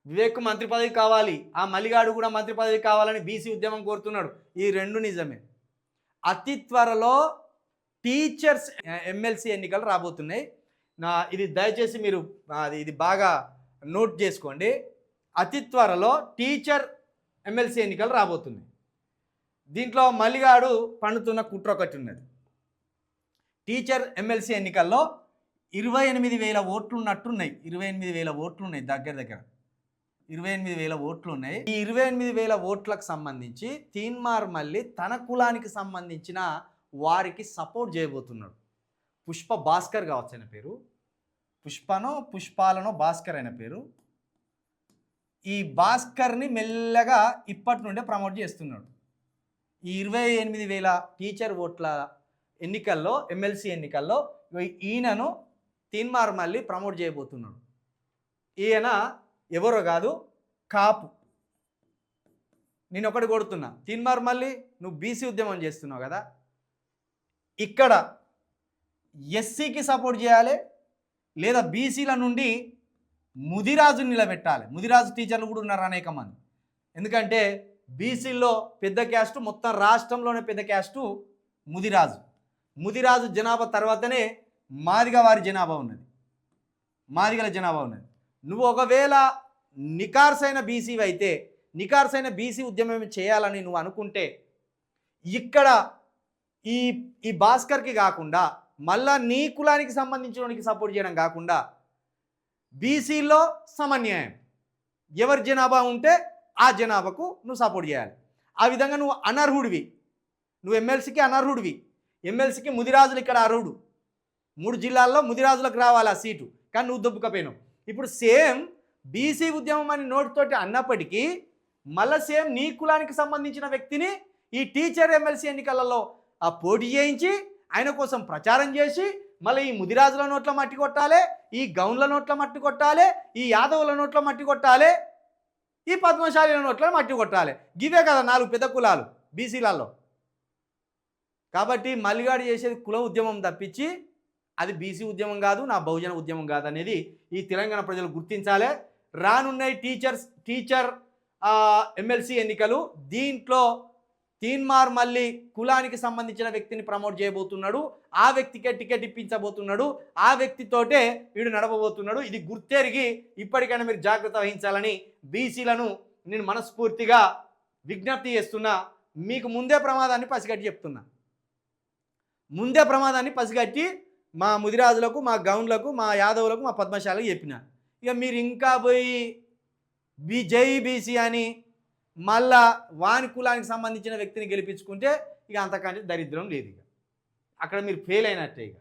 వివేక్ మంత్రి పదవి కావాలి, ఆ మల్లిగాడు కూడా మంత్రి పదవి కావాలని బీసీ ఉద్యమం కోరుతున్నాడు. ఈ రెండు నిజమే. అతి త్వరలో టీచర్స్ ఎమ్మెల్సీ ఎన్నికలు రాబోతున్నాయి. ఇది దయచేసి మీరు ఇది బాగా నోట్ చేసుకోండి. అతి త్వరలో టీచర్ ఎమ్మెల్సీ ఎన్నికలు రాబోతున్నాయి. దీంట్లో మల్లిగాడు పండుతున్న కుట్ర ఒకటి ఉన్నది. టీచర్ ఎమ్మెల్సీ ఎన్నికల్లో 28,000 ఓట్లు ఉన్నట్టున్నాయి. 28,000 ఓట్లు ఉన్నాయి, దగ్గర 28,000 ఓట్లు ఉన్నాయి. ఈ 28,000 ఓట్లకు సంబంధించి తీన్మార్ మల్లి తన కులానికి సంబంధించిన వారికి సపోర్ట్ చేయబోతున్నాడు. పుష్ప భాస్కర్ కావచ్చు ఆయన పేరు, పుష్పాలనో భాస్కర్ అయిన పేరు. ఈ భాస్కర్ని మెల్లగా ఇప్పటి నుండే ప్రమోట్ చేస్తున్నాడు. ఈ 28,000 టీచర్ ఓట్ల ఎన్నికల్లో, ఎమ్మెల్సీ ఎన్నికల్లో ఈయనను తీన్మార్ మల్లి ప్రమోట్ చేయబోతున్నాడు. ఈయన ఎవరో కాదు, కాపు. నేను ఒకటి కొడుతున్నా, తీన్మార్ మల్లి నువ్వు బీసీ ఉద్యమం చేస్తున్నావు కదా, ఇక్కడ ఎస్సీకి సపోర్ట్ చేయాలి, లేదా బీసీల నుండి ముదిరాజు నిలబెట్టాలి. ముదిరాజు టీచర్లు కూడా ఉన్నారు అనేక మంది. ఎందుకంటే బీసీల్లో పెద్ద క్యాస్టు, మొత్తం రాష్ట్రంలోనే పెద్ద క్యాస్టు ముదిరాజు జనాభా తర్వాతనే మాదిగ వారి జనాభా ఉన్నది, మాదిగల జనాభా ఉన్నది. నువ్వు ఒకవేళ నికార్సైన బీసీవి అయితే, నికార్సైన బీసీ ఉద్యమం చేయాలని నువ్వు అనుకుంటే, ఇక్కడ ఈ భాస్కర్కి కాకుండా మళ్ళా నీ కులానికి సంబంధించిన వానికి సపోర్ట్ చేయడం కాకుండా బీసీలో సమన్యాయం, ఎవరి జనాభా ఉంటే ఆ జనాభాకు నువ్వు సపోర్ట్ చేయాలి. ఆ విధంగా నువ్వు అనర్హుడివి, నువ్వు ఎమ్మెల్సీకి అనర్హుడివి. ఎమ్మెల్సీకి ముదిరాజులు ఇక్కడ అర్హుడు. 3 జిల్లాల్లో ముదిరాజులకు రావాలి ఆ సీటు, కానీ నువ్వు దొబ్బుకపోయినావు. ఇప్పుడు సేమ్ బీసీ ఉద్యమం అని నోటితోటి అన్నప్పటికీ మళ్ళీ సేమ్ నీ కులానికి సంబంధించిన వ్యక్తిని ఈ టీచర్ ఎమ్మెల్సీ ఎన్నికలలో పోటీ చేయించి ఆయన కోసం ప్రచారం చేసి మళ్ళీ ఈ ముదిరాజుల నోట్ల మట్టి కొట్టాలి, ఈ గౌన్ల నోట్ల మట్టి కొట్టాలి, ఈ యాదవుల నోట్ల మట్టి కొట్టాలి, ఈ పద్మశాలీల నోట్ల మట్టి కొట్టాలి. గివే కదా 4 పెద్ద కులాలు బీసీలలో. కాబట్టి మల్లిగాడు చేసేది కుల ఉద్యమం తప్పించి అది బీసీ ఉద్యమం కాదు, నా బహుజన ఉద్యమం కాదు అనేది ఈ తెలంగాణ ప్రజలు గుర్తించాలి. రానున్నాయి టీచర్ ఎమ్మెల్సీ ఎన్నికలు. దీంట్లో తీన్మార్ మల్లి కులానికి సంబంధించిన వ్యక్తిని ప్రమోట్ చేయబోతున్నాడు, ఆ వ్యక్తికే టికెట్ ఇప్పించబోతున్నాడు, ఆ వ్యక్తితోటే వీడు నడపబోతున్నాడు. ఇది గుర్తెరిగి ఇప్పటికైనా మీరు జాగ్రత్త వహించాలని బీసీలను నేను మనస్ఫూర్తిగా విజ్ఞప్తి చేస్తున్నా. మీకు ముందే ప్రమాదాన్ని పసిగట్టి చెప్తున్నా, ముందే ప్రమాదాన్ని పసిగట్టి మా ముదిరాజులకు, మా గౌన్లకు, మా యాదవులకు, మా పద్మశాలకు చెప్పిన. ఇక మీరు ఇంకా పోయి జై బీసీ అని మళ్ళా వాని కులానికి సంబంధించిన వ్యక్తిని గెలిపించుకుంటే ఇక అంతకంటే దరిద్రం లేదు. ఇక అక్కడ మీరు ఫెయిల్ అయినట్టే. ఇక